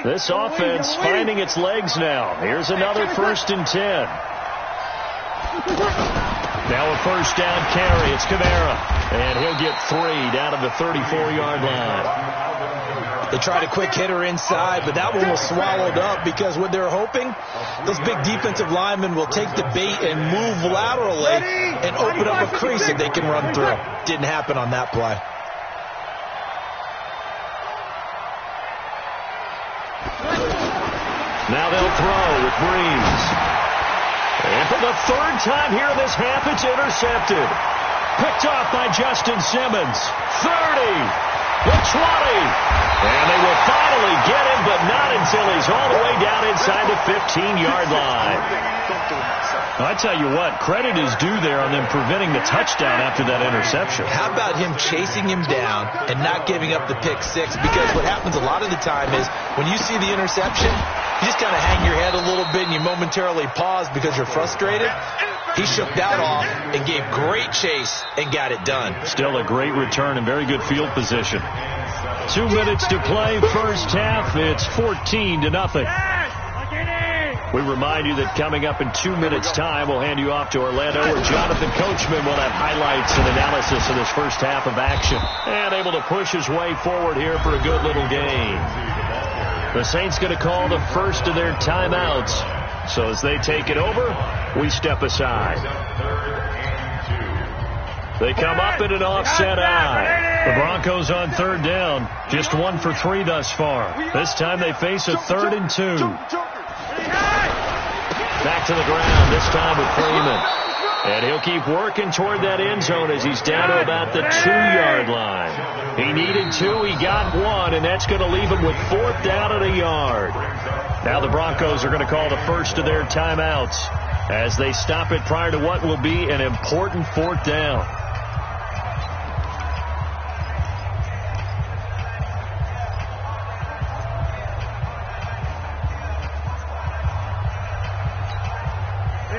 This offense finding its legs now. Here's another 1st and 10. Now a first down carry. It's Kamara. And he'll get 3 down to the 34-yard line. They tried a quick hitter inside, but that one was swallowed up because what they're hoping, those big defensive linemen will take the bait and move laterally and open up a crease that they can run through. Didn't happen on that play. Now they'll throw with Breeze. And for the 3rd time here in this half, it's intercepted. Picked off by Justin Simmons. 30. The 20. And they will finally get him, but not until he's all the way down inside the 15-yard line. I tell you what, credit is due there on them preventing the touchdown after that interception. How about him chasing him down and not giving up the pick six? Because what happens a lot of the time is when you see the interception, you just kind of hang your head a little bit and you momentarily pause because you're frustrated. He shook that off and gave great chase and got it done. Still a great return and very good field position. 2 minutes to play, first half. It's 14-0. We remind you that coming up in 2 minutes' time, we'll hand you off to Orlando, where Jonathan Coachman will have highlights and analysis of this first half of action. And able to push his way forward here for a good little game. The Saints going to call the first of their timeouts. So as they take it over, we step aside. They come up in an offset eye. The Broncos on 3rd down. Just 1 for 3 thus far. This time they face a 3rd and 2. Back to the ground, this time with Freeman. And he'll keep working toward that end zone as he's down to about the 2-yard line. He needed 2, he got 1, and that's going to leave him with 4th down and a yard. Now the Broncos are going to call the first of their timeouts as they stop it prior to what will be an important 4th down.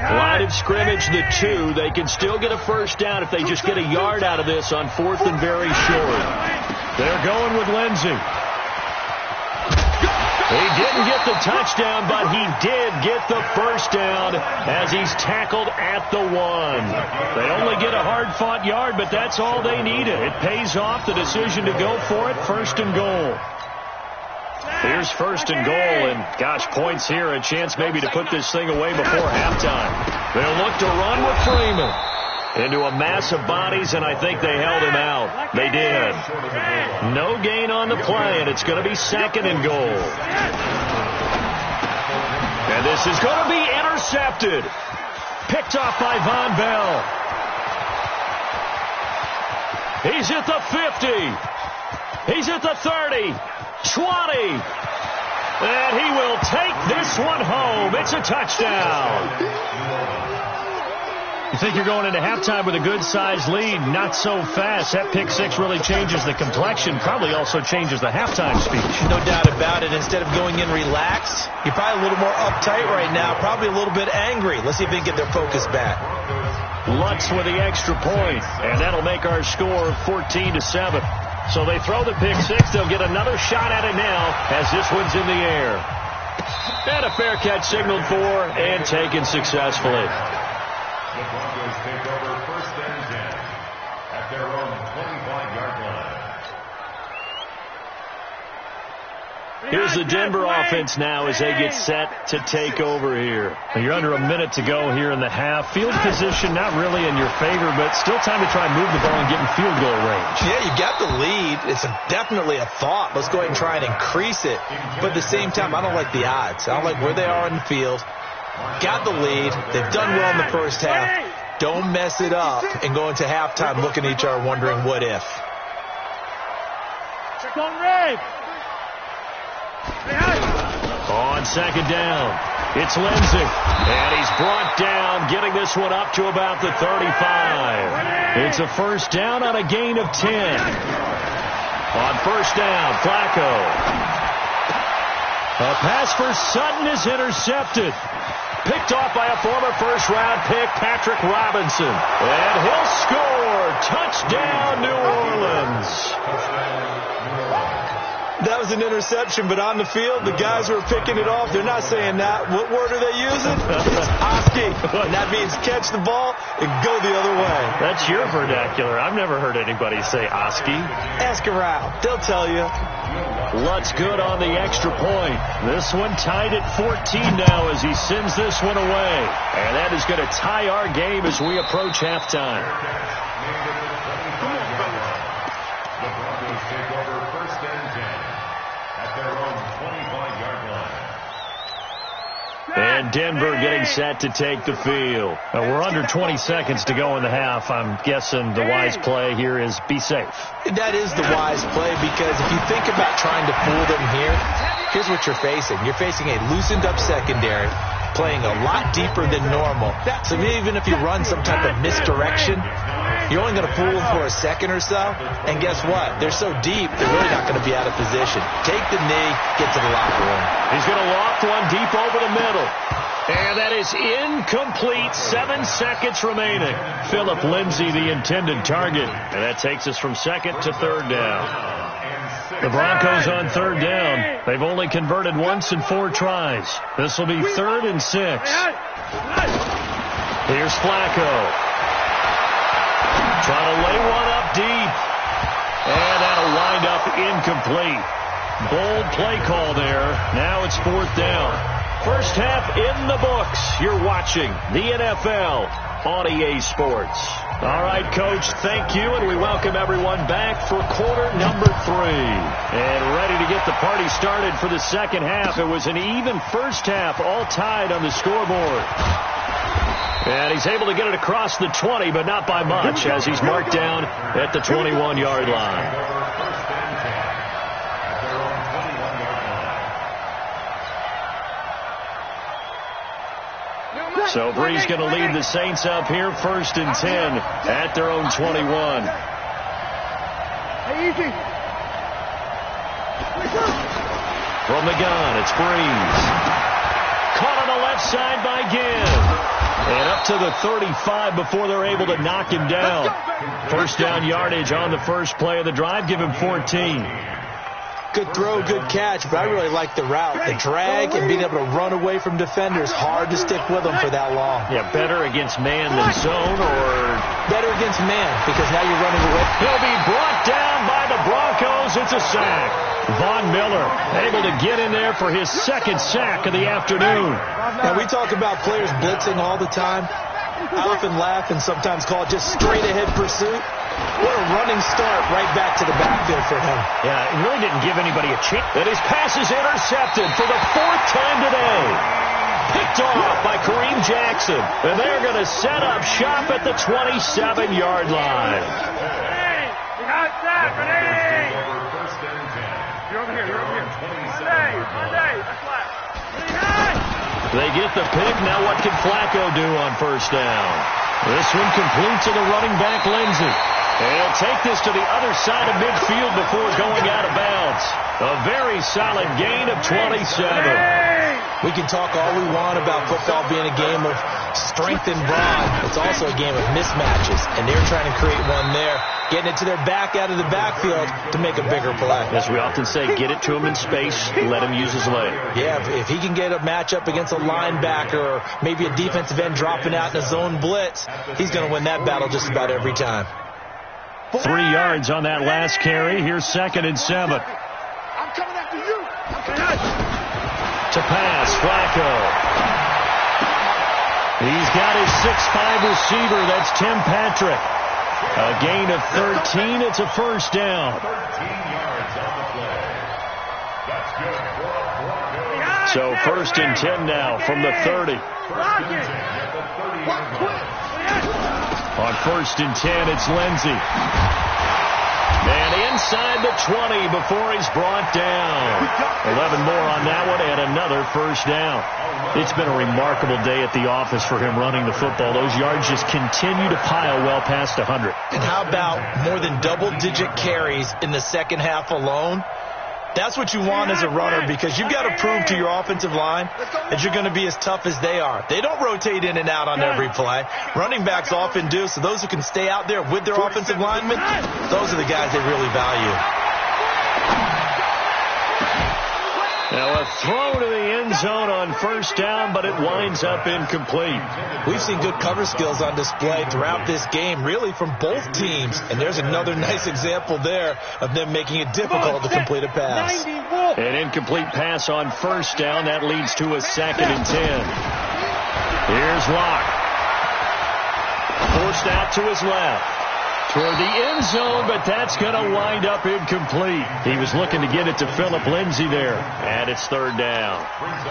Line of scrimmage, the 2. They can still get a first down if they just get a yard out of this on 4th and very short. They're going with Lindsey. He didn't get the touchdown, but he did get the first down as he's tackled at the 1. They only get a hard-fought yard, but that's all they needed. It pays off, the decision to go for it, 1st and goal. Here's 1st and goal, and gosh, points here, a chance maybe to put this thing away before halftime. They'll look to run with Freeman into a mass of bodies, and I think they held him out. They did. No gain on the play, and it's going to be 2nd and goal. And this is going to be intercepted. Picked off by Von Bell. He's at the 50. He's at the 30. 20. And he will take this one home. It's a touchdown. You think you're going into halftime with a good-sized lead. Not so fast. That pick six really changes the complexion. Probably also changes the halftime speech. No doubt about it. Instead of going in relaxed, you're probably a little more uptight right now. Probably a little bit angry. Let's see if they can get their focus back. Lutz with the extra point. And that'll make our score 14-7. So they throw the pick six. They'll get another shot at it now as this one's in the air. And a fair catch signaled for and taken successfully. The Broncos take over 1st and 10 at their own 25-yard line. Here's the Denver offense now as they get set to take over here. You're under a minute to go here in the half. Field position not really in your favor, but still time to try and move the ball and get in field goal range. Yeah, you got the lead. It's definitely a thought. Let's go ahead and try and increase it. But at the same time, I don't like the odds. I don't like where they are in the field. Got the lead. They've done well in the first half. Don't mess it up and go into halftime looking at each other wondering what if. Check on Ray. On second down, it's Lindsey. And he's brought down, getting this one up to about the 35. It's a first down on a gain of 10. On first down, Flacco. A pass for Sutton is intercepted. Picked off by a former first-round pick, Patrick Robinson. And he'll score. Touchdown, New Orleans. That was an interception, but on the field, the guys who are picking it off, they're not saying that. What word are they using? It's Oski. And that means catch the ball and go the other way. That's your vernacular. I've never heard anybody say Oski. Ask around. They'll tell you. Lutz good on the extra point. This one tied at 14 now as he sends this one away. And that is going to tie our game as we approach halftime. The Broncos take over first and 10 at their own 25-yard line. And Denver getting set to take the field. We're under 20 seconds to go in the half. I'm guessing the wise play here is be safe. That is the wise play, because if you think about trying to fool them here, here's what you're facing. You're facing a loosened up secondary, playing a lot deeper than normal. So even if you run some type of misdirection, you're only going to fool them for a second or so. And guess what? They're so deep, they're really not going to be out of position. Take the knee, get to the locker room. He's going to loft one deep over the middle. And that is incomplete. 7 seconds remaining. Philip Lindsay, the intended target. And that takes us from second to third down. The Broncos on third down. They've only converted once in 4 tries. This will be 3rd and 6. Here's Flacco. Trying to lay one up deep. And that'll wind up incomplete. Bold play call there. Now it's 4th down. First half in the books. You're watching the NFL on EA Sports. All right, Coach, thank you, and we welcome everyone back for quarter number 3. And ready to get the party started for the second half. It was an even first half, all tied on the scoreboard. And he's able to get it across the 20, but not by much, as he's marked down at the 21-yard line. So Bree's going to lead the Saints up here, 1st and 10 at their own 21. From the gun, it's Breeze. Caught on the left side by Ginn. And up to the 35 before they're able to knock him down. First down yardage on the first play of the drive. Give him 14. Good throw, good catch, but I really like the route. The drag and being able to run away from defenders. Hard to stick with them for that long. Yeah, better against man than zone, or better against man, because now you're running away. He'll be brought down by the Broncos. It's a sack. Von Miller able to get in there for his 2nd sack of the afternoon. Now, we talk about players blitzing all the time. I often laugh and sometimes call it just straight-ahead pursuit. What a running start right back to the backfield for him. Yeah, it really didn't give anybody a chance. And his pass is intercepted for the 4th time today. Picked off by Kareem Jackson. And they're going to set up shop at the 27-yard line. They get the pick. Now what can Flacco do on first down? This one complete to the running back, Lindsay. And he'll take this to the other side of midfield before going out of bounds. A very solid gain of 27. We can talk all we want about football being a game of strength and brawn. It's also a game of mismatches, and they're trying to create one there, getting it to their back out of the backfield to make a bigger play. As we often say, get it to him in space, let him use his leg. Yeah, if he can get a matchup against a linebacker or maybe a defensive end dropping out in a zone blitz, he's going to win that battle just about every time. 3 yards on that last carry. Here's 2nd and 7. I'm coming after you. To pass, Flacco. He's got his 6'5 receiver. That's Tim Patrick. A gain of 13. It's a first down. 13 yards on the play. That's good for a Broncos. So 1st and 10 now from the 30. On 1st and 10, it's Lindsay. And inside the 20 before he's brought down. 11 more on that one and another first down. It's been a remarkable day at the office for him running the football. Those yards just continue to pile well past 100. And how about more than double-digit carries in the second half alone? That's what you want as a runner, because you've got to prove to your offensive line that you're going to be as tough as they are. They don't rotate in and out on every play. Running backs often do, so those who can stay out there with their offensive linemen, those are the guys they really value. Now a throw to the end zone on first down, but it winds up incomplete. We've seen good cover skills on display throughout this game, really from both teams. And there's another nice example there of them making it difficult to complete a pass. An incomplete pass on first down. That leads to a 2nd and 10. Here's Locke. Forced out to his left. Toward the end zone, but that's going to wind up incomplete. He was looking to get it to Philip Lindsay there, and it's 3rd down.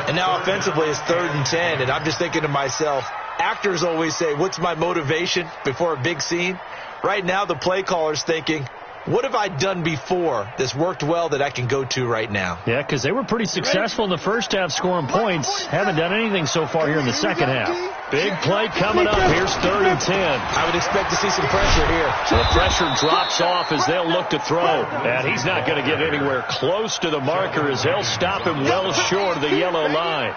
And now offensively it's 3rd and 10, and I'm just thinking to myself, actors always say, what's my motivation before a big scene? Right now the play caller's thinking, what have I done before that's worked well that I can go to right now? Yeah, because they were pretty successful in the first half scoring points. Haven't done anything so far here in the second half. Big play coming up. Here's 3rd and 10. I would expect to see some pressure here. So the pressure drops off as they'll look to throw. And he's not going to get anywhere close to the marker as they'll stop him well short of the yellow line.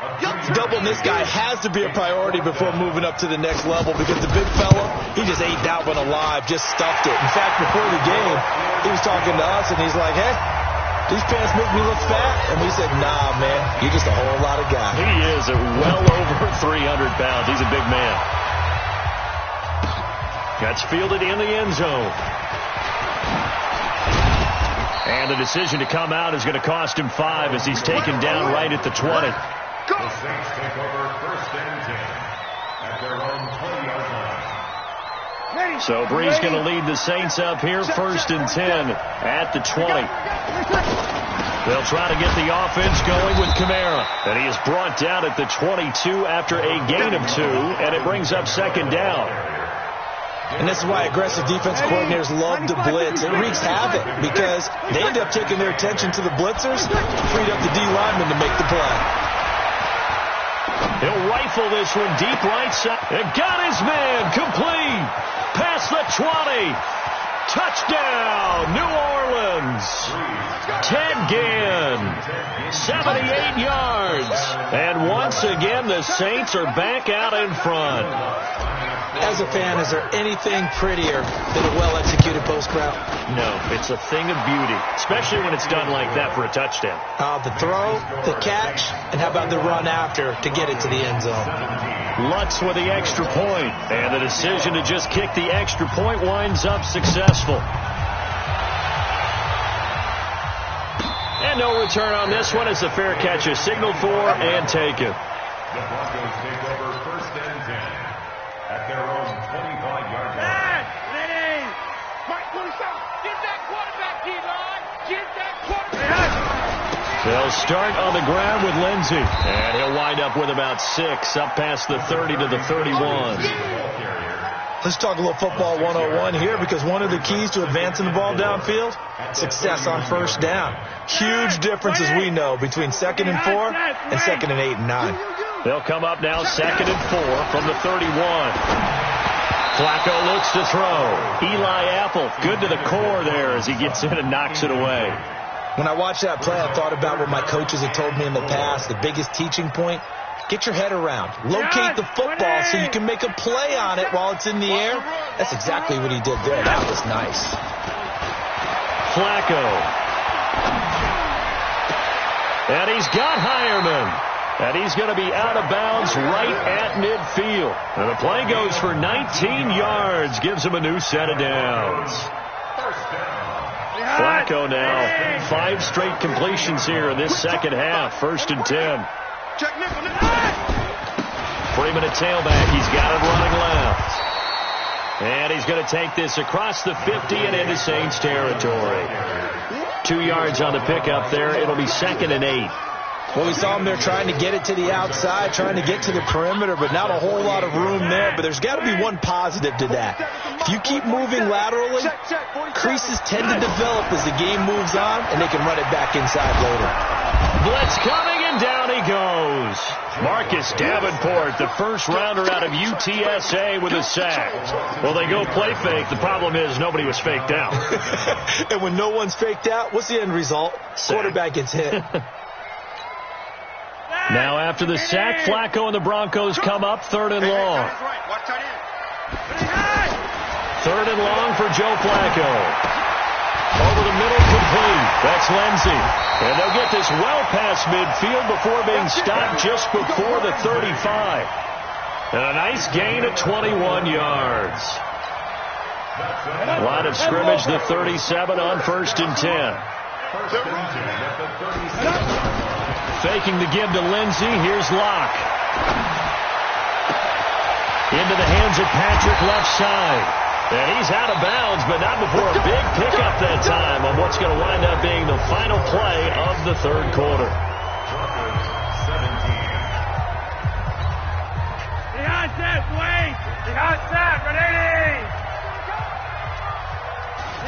Doubling this guy has to be a priority before moving up to the next level because the big fella, he just ate that one alive, just stuffed it. In fact, before the game, he was talking to us, and he's like, hey, these pants make me look fat. And we said, nah, man, you're just a whole lot of guy. He is well over 300 pounds. He's a big man. That's fielded in the end zone. And the decision to come out is going to cost him 5 as he's taken down right at the 20. The Saints take over 1st and 10 at their own 20-yard line. So Bree's going to lead the Saints up here, 1st and 10 at the 20. They'll try to get the offense going with Kamara. And he is brought down at the 22 after a gain of 2, and it brings up 2nd down. And this is why aggressive defense coordinators love to blitz. It wreaks havoc because they end up taking their attention to the blitzers, freed up the D lineman to make the play. He'll rifle this one deep right side. And got his man complete. Past the 20. Touchdown, New Orleans. Ted Ginn, 78 yards. And once again, the Saints are back out in front. As a fan, is there anything prettier than a well-executed post route? No, it's a thing of beauty, especially when it's done like that for a touchdown. The throw, the catch, and how about the run after to get it to the end zone? Lutz with the extra point, and the decision to just kick the extra point winds up successful. And no return on this one as the fair catch is signaled for and taken. The Broncos take over 1st and 10 at their own 25-yard line. Ready! Mike, get that quarterback, D-line! Get that quarterback! They'll start on the ground with Lindsay, and he'll wind up with about 6, up past the 30 to the 31. Let's talk a little football 101 here because one of the keys to advancing the ball downfield, success on first down. Huge difference, as we know, between 2nd and 4 and 2nd and 8 and 9. They'll come up now 2nd and 4 from the 31. Flacco looks to throw. Eli Apple, good to the core there as he gets in and knocks it away. When I watched that play, I thought about what my coaches had told me in the past. The biggest teaching point, get your head around. Locate the football so you can make a play on it while it's in the air. That's exactly what he did there. That was nice. Flacco. And he's got Hireman. And he's going to be out of bounds right at midfield. And the play goes for 19 yards. Gives him a new set of downs. Flacco now 5 straight completions here in this second half. 1st and 10. Freeman at tailback. He's got it running left. And he's going to take this across the 50 and into Saints territory. 2 yards on the pickup there. It'll be 2nd and 8. Well, we saw him there trying to get it to the outside, trying to get to the perimeter, but not a whole lot of room there. But there's got to be one positive to that. If you keep moving laterally, creases tend to develop as the game moves on, and they can run it back inside later. Blitz coming, and down he goes. Marcus Davenport, the first rounder out of UTSA with a sack. Well, they go play fake. The problem is nobody was faked out. And when no one's faked out, what's the end result? Sack. Quarterback gets hit. Now after the sack, Flacco and the Broncos come up 3rd and long. 3rd and long for Joe Flacco. Over the middle, complete. That's Lindsey. And they'll get this well past midfield before being stopped just before the 35. And a nice gain of 21 yards. Line of scrimmage, the 37 on 1st and 10. Faking the give to Lindsey. Here's Locke. Into the hands of Patrick, left side. And he's out of bounds, but not before a big pickup that time on what's going to wind up being the final play of the third quarter. Behind set, wait! Behind set, ready!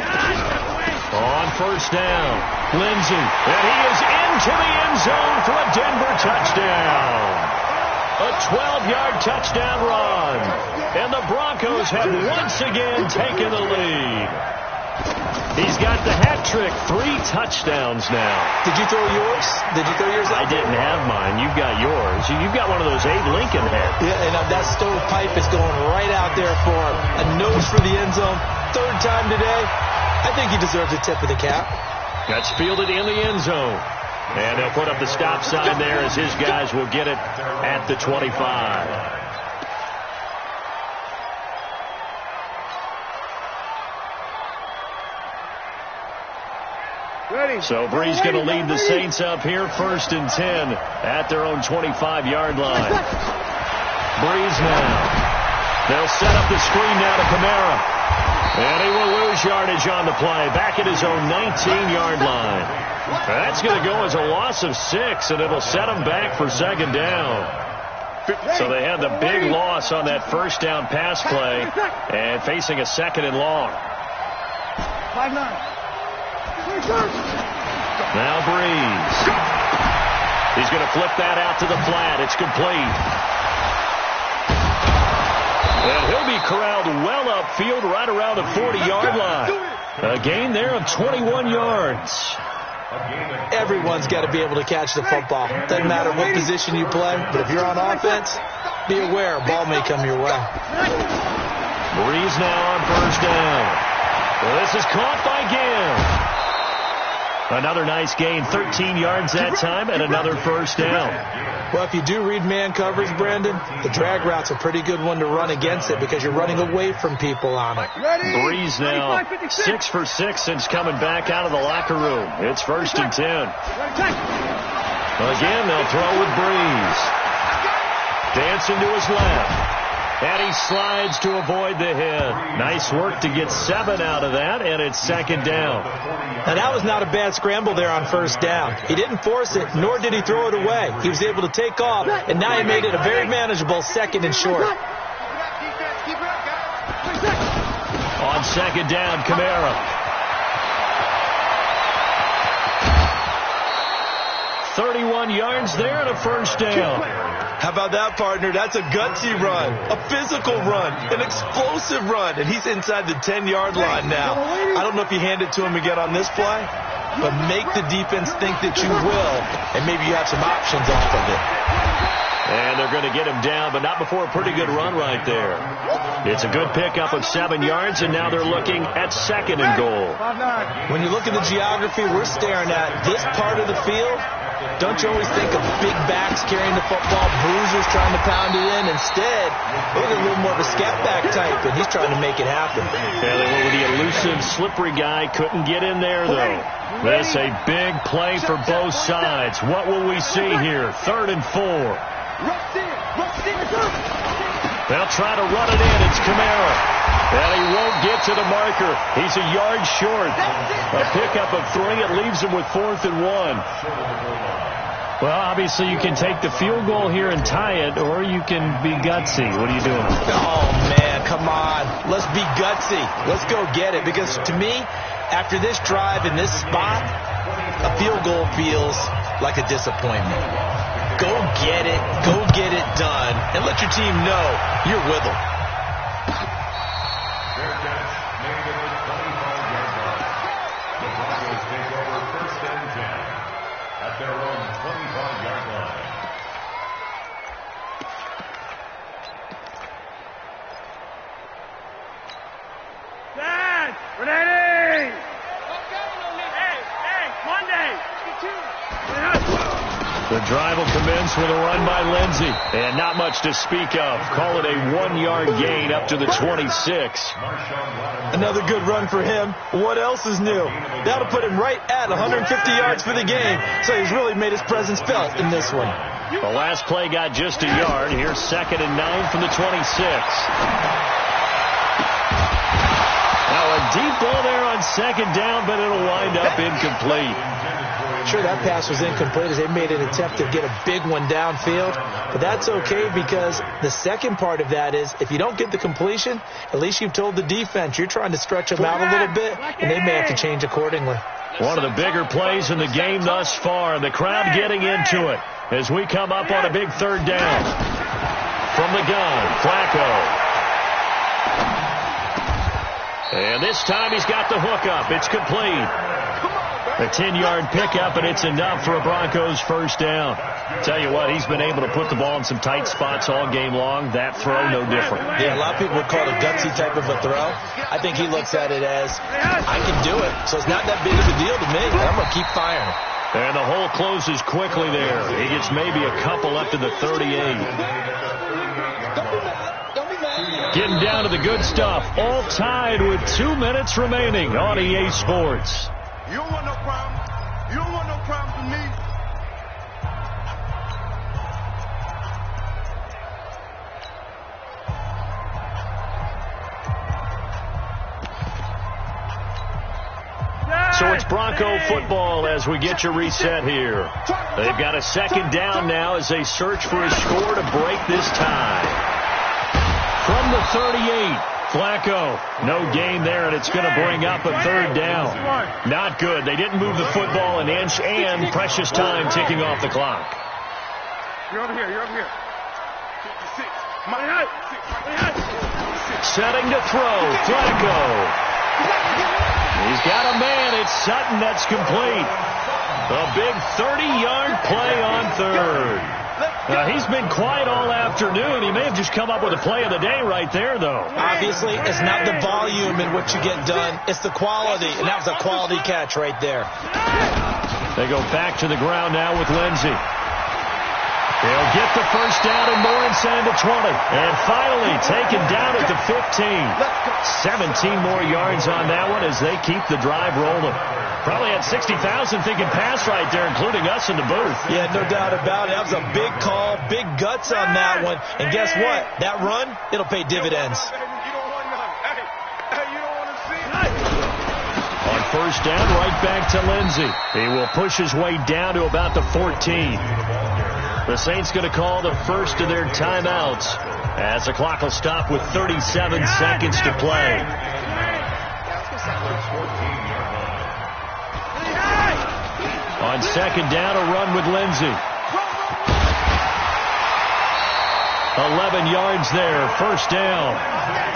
Behind set, wait! On 1st down, Lindsey, and he is into the end zone for a Denver touchdown. A 12-yard touchdown run. And the Broncos have once again taken the lead. He's got the hat trick, 3 touchdowns now. Did you throw yours? Did you throw yours out? I didn't have mine. You've got yours. You've got one of those Abe Lincoln heads. Yeah, and that stovepipe is going right out there for him. A nose for the end zone. 3rd time today. I think he deserves a tip of the cap. That's fielded in the end zone. And they'll put up the stop sign there as his guys will get it at the 25. So Brees going to lead the Saints up here, 1st and 10 at their own 25-yard line. Brees now. They'll set up the screen now to Kamara. And he will lose yardage on the play, back at his own 19-yard line. That's going to go as a loss of 6, and it'll set them back for 2nd down. So they had the big loss on that 1st down pass play and facing a 2nd and long. 5-9. Now Brees. He's going to flip that out to the flat. It's complete. And he'll be corralled well upfield right around the 40-yard line. A gain there of 21 yards. Everyone's got to be able to catch the football. Doesn't matter what position you play, but if you're on offense, be aware a ball may come your way. Brees now on 1st down. Well, this is caught by Gill. Another nice gain, 13 yards that time, and another 1st down. Well, if you do read man coverage, Brandon, the drag route's a pretty good one to run against it because you're running away from people on it. Brees now 6 for 6 since coming back out of the locker room. It's 1st and 10. Again, they'll throw with Brees. Dancing to his left. And he slides to avoid the hit. Nice work to get 7 out of that, and it's 2nd down. Now, that was not a bad scramble there on 1st down. He didn't force it, nor did he throw it away. He was able to take off, and now he made it a very manageable 2nd and short. On 2nd down, Kamara. 31 yards there and a 1st down. How about that, partner? That's a gutsy run, a physical run, an explosive run, and he's inside the 10-yard line now. I don't know if you hand it to him again on this play, but make the defense think that you will, and maybe you have some options off of it. And they're going to get him down, but not before a pretty good run right there. It's a good pickup of 7 yards, and now they're looking at 2nd and goal. When you look at the geography we're staring at, this part of the field, don't you always think of big backs carrying the football, bruisers trying to pound it in? Instead, look at a little more of a scat back type, and he's trying to make it happen. Yeah, they went with the elusive, slippery guy. Couldn't get in there, though. This a big play for both sides. What will we see here? 3rd and 4. They'll try to run it in. It's Kamara. And he won't get to the marker. He's a yard short. A pickup of 3. It leaves him with 4th and 1. Well, obviously you can take the field goal here and tie it, or you can be gutsy. What are you doing? Oh, man, come on. Let's be gutsy. Let's go get it. Because to me, after this drive in this spot, a field goal feels like a disappointment. Go get it. Go get it done. And let your team know you're with them. The Broncos take over 1st and 10 at their own 25-yard line. Dad, ready? The drive will commence with a run by Lindsey. And not much to speak of. Call it a 1-yard gain up to the 26. Another good run for him. What else is new? That'll put him right at 150 yards for the game. So he's really made his presence felt in this one. The last play got just a yard. Here's 2nd and 9 from the 26. Now a deep ball there on 2nd down, but it'll wind up incomplete. Sure, that pass was incomplete as they made an attempt to get a big one downfield. But that's okay because the second part of that is if you don't get the completion, at least you've told the defense you're trying to stretch them out a little bit, and they may have to change accordingly. One of the bigger plays in the game thus far, and the crowd getting into it as we come up on a big 3rd down. From the gun, Flacco. And this time he's got the hook up. It's complete. A 10-yard pickup, and it's enough for a Broncos 1st down. Tell you what, he's been able to put the ball in some tight spots all game long. That throw, no different. Yeah, a lot of people would call it a gutsy type of a throw. I think he looks at it as, I can do it, so it's not that big of a deal to me. I'm going to keep firing. And the hole closes quickly there. He gets maybe a couple up to the 38. Getting down to the good stuff. All tied with 2 minutes remaining on EA Sports. You don't want no problem. You don't want no problem with me. So it's Bronco football as we get you reset here. They've got a 2nd down now as they search for a score to break this tie. From the 38. Flacco, no gain there, and it's going to bring up a 3rd down. Not good. They didn't move the football an inch, and precious time ticking off the clock. You're over here. You're over here. 56. Setting to throw. Flacco. He's got a man. It's Sutton that's complete. A big 30-yard play on 3rd. He's been quiet all afternoon. He may have just come up with a play of the day right there, though. Obviously, it's not the volume in which you get done. It's the quality, and that was a quality catch right there. They go back to the ground now with Lindsey. They'll get the 1st down and more inside the 20. And finally taken down at the 15. 17 more yards on that one as they keep the drive rolling. Probably had 60,000 thinking pass right there, including us in the booth. Yeah, no doubt about it. That was a big call, big guts on that one. And guess what? That run, it'll pay dividends. On 1st down, right back to Lindsey. He will push his way down to about the 14. The Saints going to call the first of their timeouts as the clock will stop with 37 seconds to play. On 2nd down, a run with Lindsey. 11 yards there, 1st down.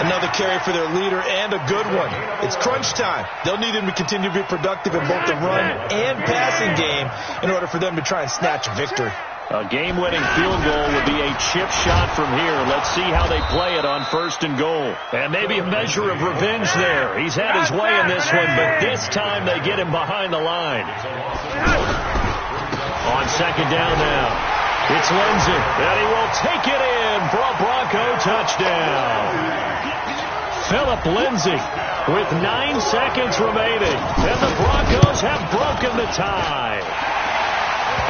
Another carry for their leader and a good one. It's crunch time. They'll need him to continue to be productive in both the run and passing game in order for them to try and snatch a victory. A game-winning field goal would be a chip shot from here. Let's see how they play it on 1st and goal. And maybe a measure of revenge there. He's had his way in this one, but this time they get him behind the line. On 2nd down now, it's Lindsey, and he will take it in for a Bronco touchdown. Philip Lindsey with 9 seconds remaining, and the Broncos have broken the tie.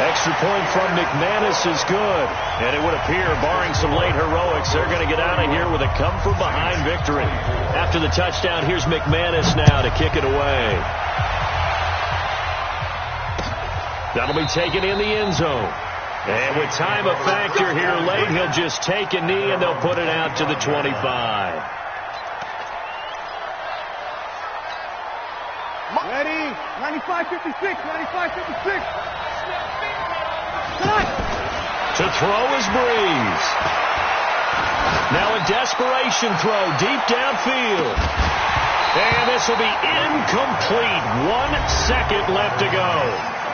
Extra point from McManus is good. And it would appear, barring some late heroics, they're going to get out of here with a come-from-behind victory. After the touchdown, here's McManus now to kick it away. That'll be taken in the end zone. And with time a factor here late, he'll just take a knee and they'll put it out to the 25. Ready? 95-56. 95-56. To throw is Breeze. Now a desperation throw deep downfield. And this will be incomplete. 1 second left to go.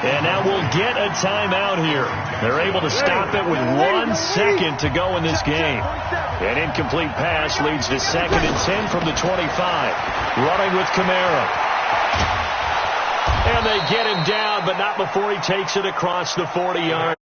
And now we'll get a timeout here. They're able to stop it with 1 second to go in this game. An incomplete pass leads to 2nd and 10 from the 25. Running with Kamara. And they get him down, but not before he takes it across the 40-yard